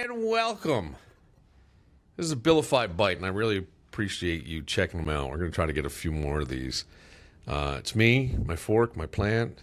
and welcome. This is a Billified bite, and I really appreciate you checking them out. We're going to try to get a few more of these. It's me, my fork, my plant,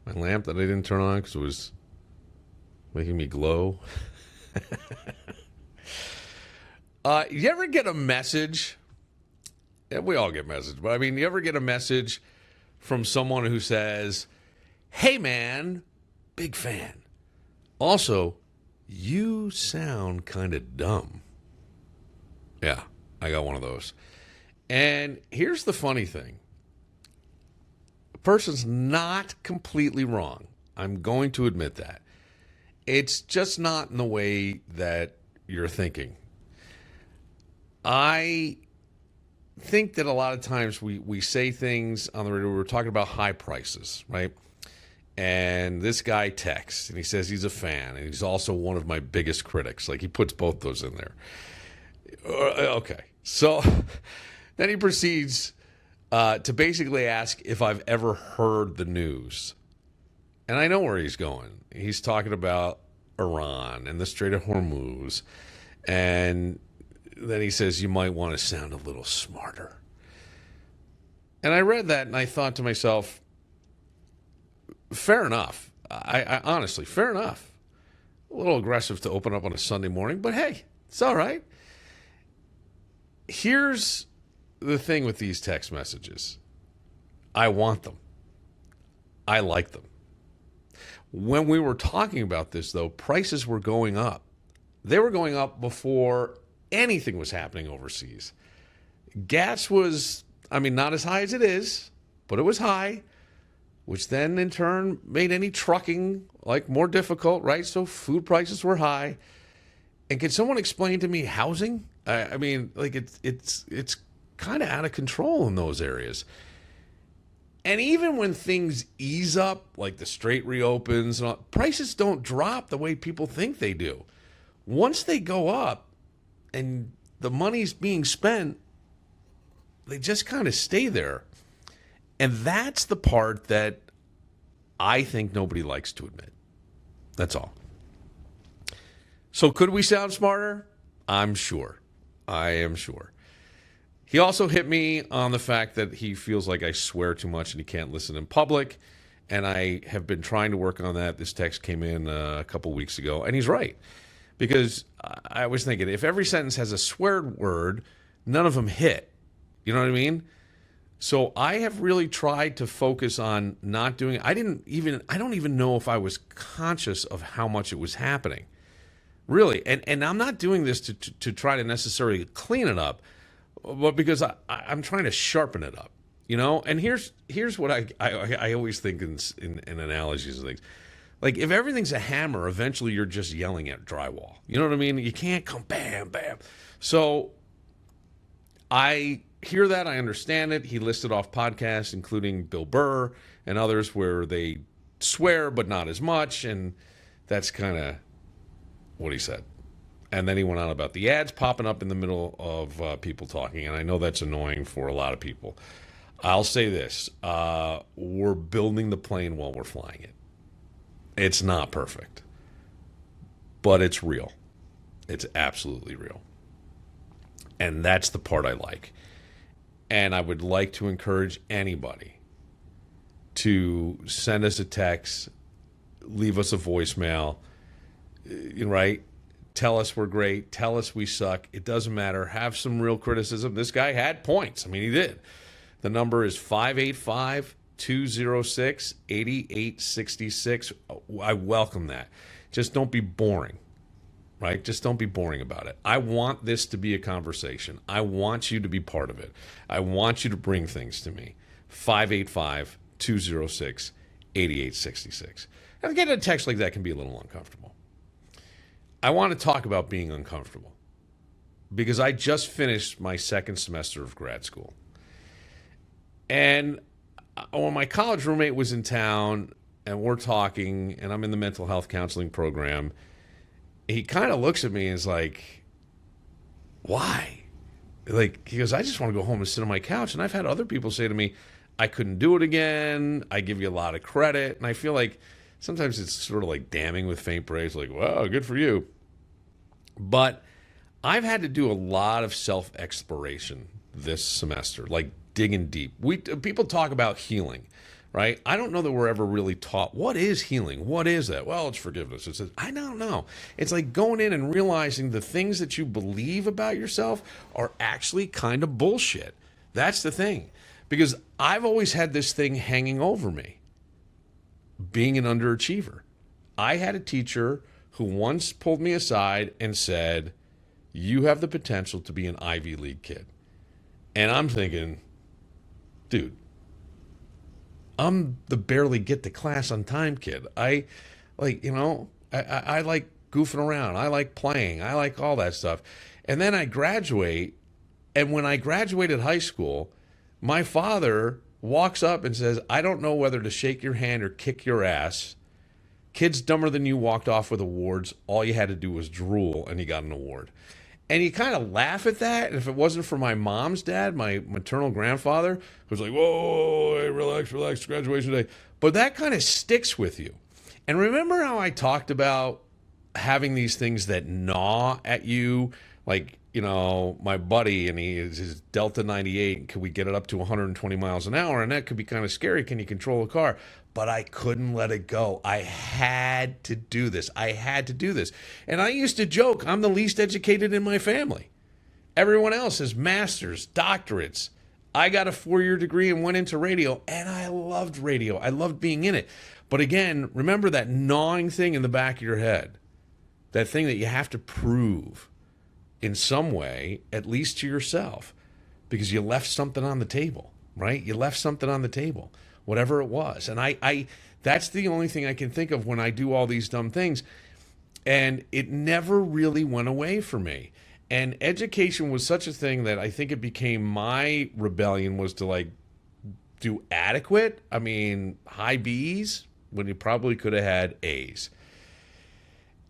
my lamp that I didn't turn on because it was making me glow. You ever get a message? Yeah, we all get messages, but I mean, you ever get a message from someone who says, "Hey man, big fan. Also, you sound kind of dumb." Yeah, I got one of those. And here's the funny thing. The person's not completely wrong. I'm going to admit that. It's just not in the way that you're thinking. I think that a lot of times we say things on the radio. We're talking about high prices, right? And this guy texts, and he says he's a fan, and he's also one of my biggest critics. Like, he puts both those in there. Okay. So then he proceeds to basically ask if I've ever heard the news. And I know where he's going. He's talking about Iran and the Strait of Hormuz. And then he says, you might want to sound a little smarter. And I read that, and I thought to myself, fair enough. I honestly, fair enough. A little aggressive to open up on a Sunday morning, but hey, it's all right. Here's the thing with these text messages. I want them. I like them. When we were talking about this, though, prices were going up. They were going up before anything was happening overseas. Gas was, not as high as it is, but it was high, which then in turn made any trucking more difficult, right? So food prices were high. And can someone explain to me housing? It's kind of out of control in those areas. And even when things ease up, like the strait reopens, and all, prices don't drop the way people think they do. Once they go up and the money's being spent, they just kind of stay there. And that's the part that I think nobody likes to admit. That's all. So could we sound smarter? I'm sure. I am sure. He also hit me on the fact that he feels like I swear too much and he can't listen in public. And I have been trying to work on that. This text came in a couple weeks ago, and he's right. Because I was thinking, if every sentence has a swear word, none of them hit. You know what I mean? So I have really tried to focus on not doing it. I don't even know if I was conscious of how much it was happening. Really. And I'm not doing this to try to necessarily clean it up, but because I'm trying to sharpen it up, you know? And here's what I always think in analogies and things. Like, if everything's a hammer, eventually you're just yelling at drywall. You know what I mean? You can't come bam, bam. So I hear that. I understand it. He listed off podcasts, including Bill Burr and others, where they swear, but not as much. And that's kind of what he said. And then he went on about the ads popping up in the middle of people talking. And I know that's annoying for a lot of people. I'll say this. We're building the plane while we're flying it. It's not perfect, but it's real. It's absolutely real. And that's the part I like. And I would like to encourage anybody to send us a text, leave us a voicemail, right? Tell us we're great. Tell us we suck. It doesn't matter. Have some real criticism. This guy had points. He did. The number is 585-206-8866. I welcome that. Just don't be boring, right? Just don't be boring about it. I want this to be a conversation. I want you to be part of it. I want you to bring things to me. 585-206-8866. And getting a text like that can be a little uncomfortable. I want to talk about being uncomfortable because I just finished my second semester of grad school. And when my college roommate was in town and we're talking and I'm in the mental health counseling program, he kind of looks at me and is like, why? He goes, I just want to go home and sit on my couch. And I've had other people say to me, I couldn't do it again. I give you a lot of credit. And I feel like sometimes it's sort of like damning with faint praise, like, wow, good for you. But I've had to do a lot of self-exploration this semester, like digging deep. People talk about healing, right? I don't know that we're ever really taught what is healing. What is that? Well, it's forgiveness. I don't know. It's like going in and realizing the things that you believe about yourself are actually kind of bullshit. That's the thing. Because I've always had this thing hanging over me, being an underachiever. I had a teacher who once pulled me aside and said, "You have the potential to be an Ivy League kid." And I'm thinking, dude, I'm the barely get to class on time kid. I like goofing around. I like playing. I like all that stuff. And then I graduate. And when I graduated high school, my father walks up and says, "I don't know whether to shake your hand or kick your ass. Kids dumber than you walked off with awards. All you had to do was drool and you got an award." And you kind of laugh at that. And if it wasn't for my mom's dad, my maternal grandfather, who's like, "Whoa, hey, relax, graduation day." But that kind of sticks with you. And remember how I talked about having these things that gnaw at you? Like, my buddy, and he is his Delta 98. Could we get it up to 120 miles an hour? And that could be kind of scary. Can you control a car? But I couldn't let it go. I had to do this. And I used to joke, I'm the least educated in my family. Everyone else has masters, doctorates. I got a 4-year degree and went into radio, and I loved radio. I loved being in it. But again, remember that gnawing thing in the back of your head, that thing that you have to prove in some way, at least to yourself, because you left something on the table, right? You left something on the table, whatever it was. And I that's the only thing I can think of when I do all these dumb things. And it never really went away for me. And education was such a thing that I think it became my rebellion was to like do adequate. I mean, high B's when you probably could have had A's.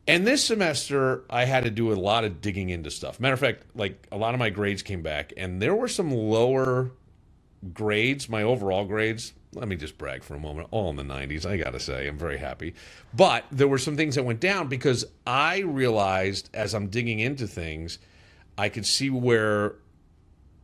And this semester, I had to do a lot of digging into stuff. Matter of fact, like a lot of my grades came back, and there were some lower grades, my overall grades. Let me just brag for a moment. All in the 90s, I got to say. I'm very happy. But there were some things that went down because I realized as I'm digging into things, I could see where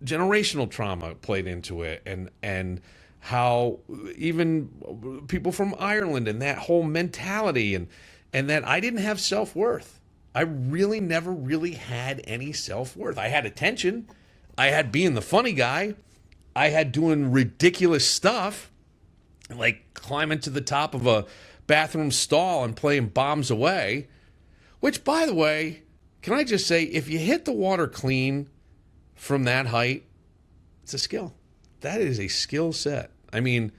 generational trauma played into it and how even people from Ireland and that whole mentality and that I didn't have self-worth. I really never really had any self-worth. I had attention. I had being the funny guy. I had doing ridiculous stuff, like climbing to the top of a bathroom stall and playing bombs away, which, by the way, can I just say, if you hit the water clean from that height, it's a skill. That is a skill set. I mean,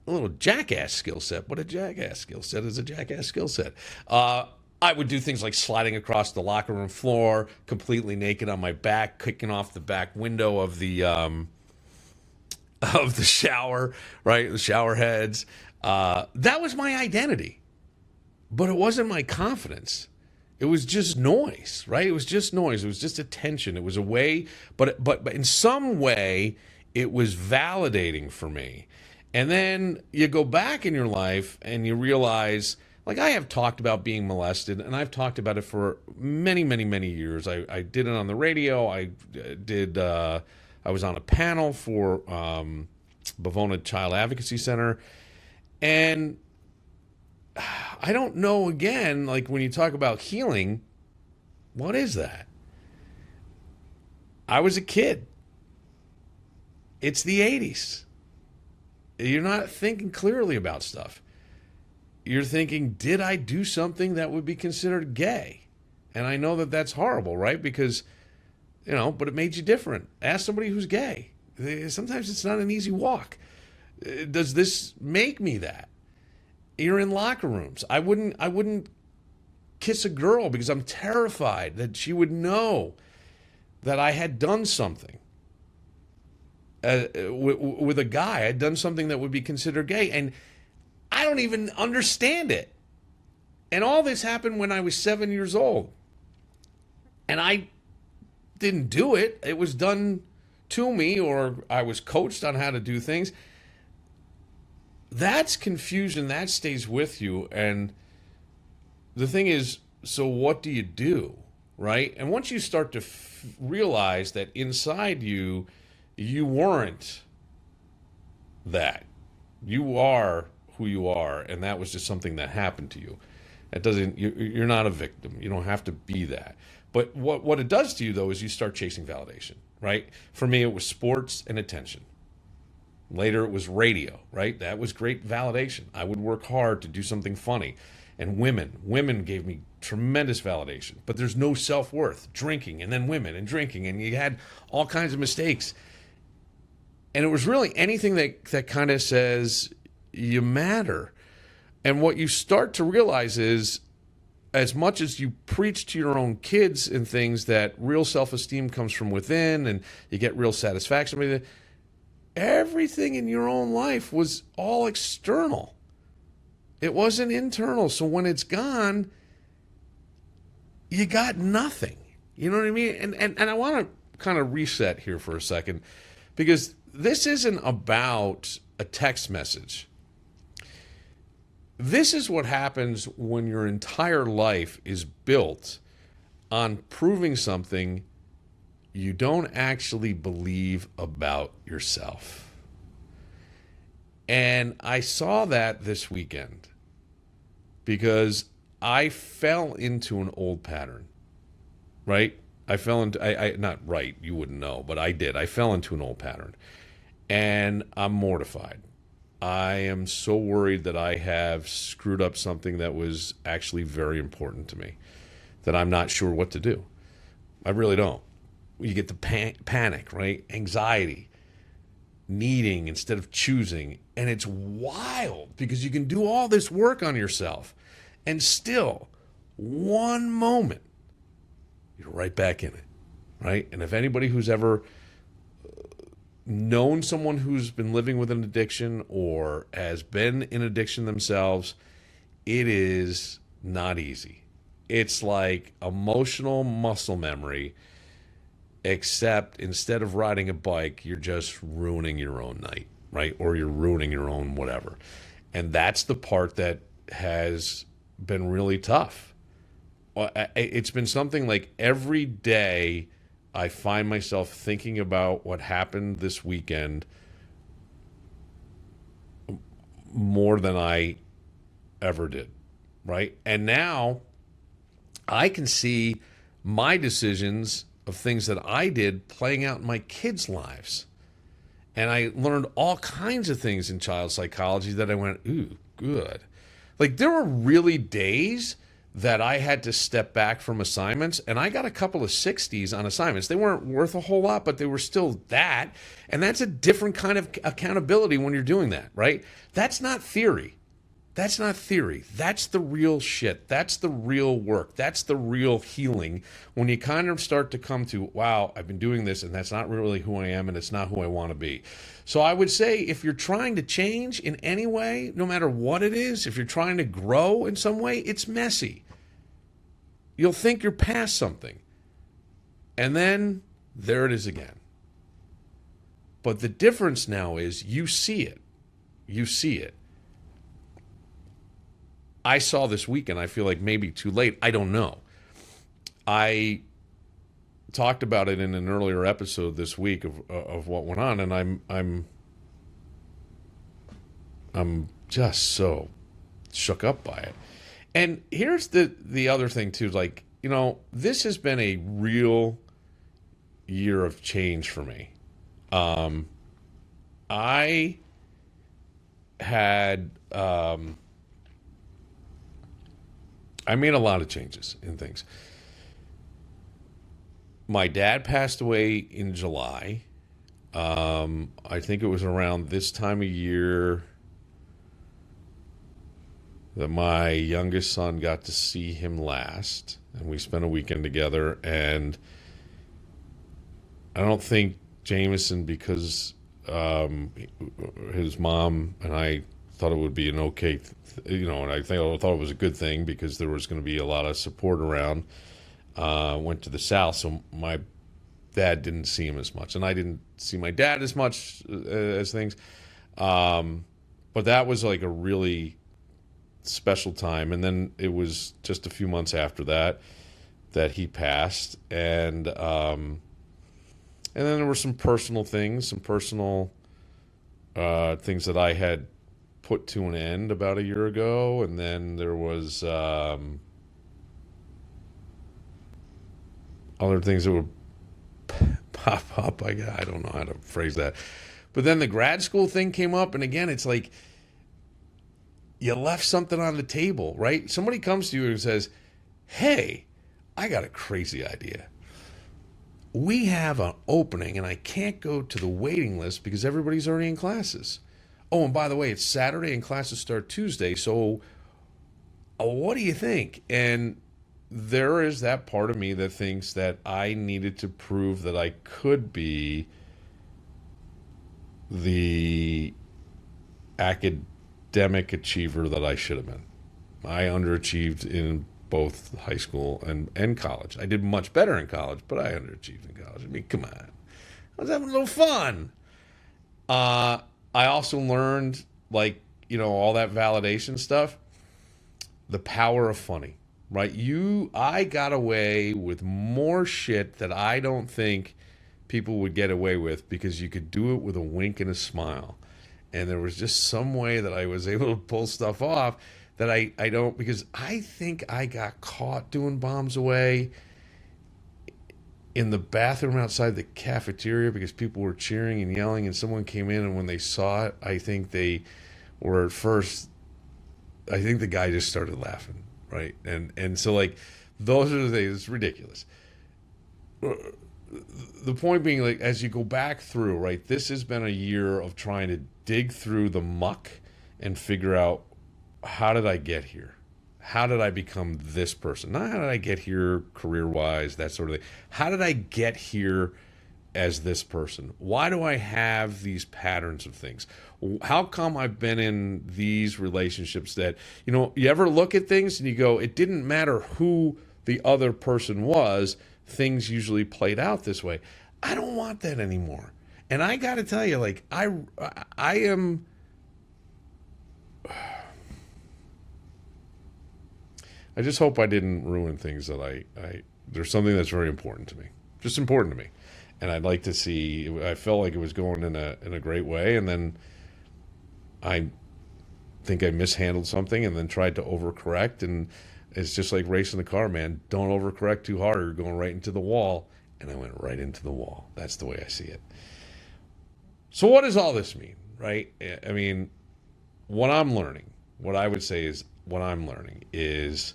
a little jackass skill set, but a jackass skill set is a jackass skill set. I would do things like sliding across the locker room floor, completely naked on my back, kicking off the back window of the shower, right? The shower heads. That was my identity, but it wasn't my confidence. It was just noise, right? It was just noise. It was just attention. It was a way, but in some way, it was validating for me. And then you go back in your life and you realize, like I have talked about being molested, and I've talked about it for many, many, many years. I did it on the radio. I was on a panel for Bavona Child Advocacy Center. And I don't know, again, like when you talk about healing, what is that? I was a kid. It's the 80s. You're not thinking clearly about stuff. You're thinking, did I do something that would be considered gay? And I know that that's horrible, right? Because, but it made you different. Ask somebody who's gay. Sometimes it's not an easy walk. Does this make me that? You're in locker rooms. I wouldn't kiss a girl because I'm terrified that she would know that I had done something. With a guy, I'd done something that would be considered gay, and I don't even understand it. And all this happened when I was 7 years old, and I didn't do it. It was done to me, or I was coached on how to do things. That's confusion. That stays with you, and the thing is, so what do you do? right? And once you start to realize that inside you, you weren't that. You are who you are, and that was just something that happened to you. It doesn't. You're not a victim. You don't have to be that. But what it does to you though is you start chasing validation, right? For me, it was sports and attention. Later, it was radio, right? That was great validation. I would work hard to do something funny. And women gave me tremendous validation. But there's no self worth. Drinking, and then women, and drinking, and you had all kinds of mistakes. And it was really anything that kind of says you matter. And what you start to realize is, as much as you preach to your own kids and things that real self-esteem comes from within and you get real satisfaction, everything in your own life was all external. It wasn't internal. So when it's gone, you got nothing. You know what I mean? And I want to kind of reset here for a second, because this isn't about a text message. This is what happens when your entire life is built on proving something you don't actually believe about yourself. And I saw that this weekend because I fell into an old pattern, right? I fell into, not right, you wouldn't know, but I did. I fell into an old pattern, and I'm mortified. I am so worried that I have screwed up something that was actually very important to me, that I'm not sure what to do. I really don't. You get the panic, right? Anxiety, needing instead of choosing. And it's wild because you can do all this work on yourself and still, one moment, you're right back in it, right? And if anybody who's ever known someone who's been living with an addiction or has been in addiction themselves, it is not easy. It's like emotional muscle memory, except instead of riding a bike, you're just ruining your own night, right? Or you're ruining your own whatever. And that's the part that has been really tough. It's been something like every day I find myself thinking about what happened this weekend more than I ever did, right? And now I can see my decisions of things that I did playing out in my kids' lives. And I learned all kinds of things in child psychology that I went, ooh, good. Like there were really days that I had to step back from assignments, and I got a couple of 60s on assignments. They weren't worth a whole lot, but they were still that. And that's a different kind of accountability when you're doing that, right? That's not theory. That's not theory. That's the real shit. That's the real work. That's the real healing. When you kind of start to come to, wow, I've been doing this, and that's not really who I am, and it's not who I want to be. So I would say if you're trying to change in any way, no matter what it is, if you're trying to grow in some way, it's messy. You'll think you're past something. And then there it is again. But the difference now is you see it. You see it. I saw this weekend, I feel like maybe too late. I don't know. I talked about it in an earlier episode this week of what went on, and I'm just so shook up by it. And here's the other thing too, like, you know, this has been a real year of change for me. I had I made a lot of changes in things. My dad passed away in July. I think it was around this time of year that my youngest son got to see him last, and we spent a weekend together. And I don't think Jameson, because his mom and I thought it would be an okay, and I thought it was a good thing because there was going to be a lot of support around. Went to the South, so my dad didn't see him as much, and I didn't see my dad as much as things. But that was like a really special time. And then it was just a few months after that that he passed, and then there were some personal things, some personal things that I had put to an end about a year ago, and then there was other things that would pop up. I don't know how to phrase that. But then the grad school thing came up, and again, it's like you left something on the table, right? Somebody comes to you and says, hey, I got a crazy idea. We have an opening, and I can't go to the waiting list because everybody's already in classes. Oh, and by the way, it's Saturday and classes start Tuesday, so what do you think? And there is that part of me that thinks that I needed to prove that I could be the academic achiever that I should have been. I underachieved in both high school and college. I did much better in college, but I underachieved in college. I mean, come on. I was having a little fun. I also learned, like, all that validation stuff, the power of funny, right? I got away with more shit that I don't think people would get away with because you could do it with a wink and a smile. And there was just some way that I was able to pull stuff off that I don't, because I think I got caught doing bombs away in the bathroom outside the cafeteria because people were cheering and yelling, and someone came in, and when they saw it, I think they were at first, I think the guy just started laughing, right? And so, like, those are the things. It's ridiculous. The point being, like, as you go back through, right, this has been a year of trying to dig through the muck and figure out, how did I get here? How did I become this person? Not how did I get here career-wise, that sort of thing. How did I get here as this person? Why do I have these patterns of things? How come I've been in these relationships that, you ever look at things and you go, it didn't matter who the other person was, things usually played out this way. I don't want that anymore. And I got to tell you, like, I am... I just hope I didn't ruin things that there's something that's very important to me, just important to me. And I'd like to see, I felt like it was going in a great way. And then I think I mishandled something and then tried to overcorrect. And it's just like racing the car, man. Don't overcorrect too hard or you're going right into the wall. And I went right into the wall. That's the way I see it. So what does all this mean, right? I mean, what I'm learning is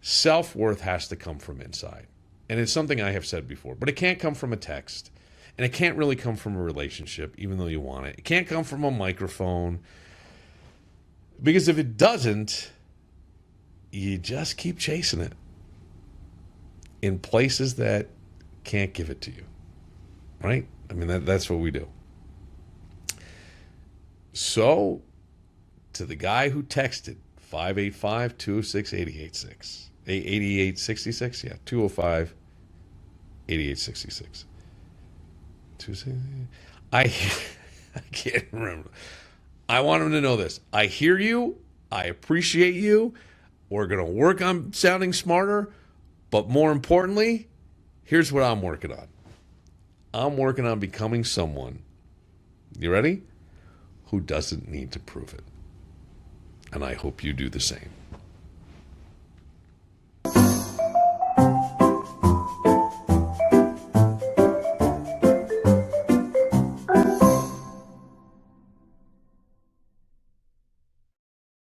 self-worth has to come from inside. And it's something I have said before, but it can't come from a text. And it can't really come from a relationship, even though you want it. It can't come from a microphone. Because if it doesn't, you just keep chasing it in places that can't give it to you. Right? I mean, that's what we do. So, to the guy who texted 585-206-8866. 8866, yeah, 205 8866. I can't remember. I want him to know this. I hear you. I appreciate you. We're going to work on sounding smarter. But more importantly, here's what I'm working on. I'm working on becoming someone, you ready? Who doesn't need to prove it. And I hope you do the same.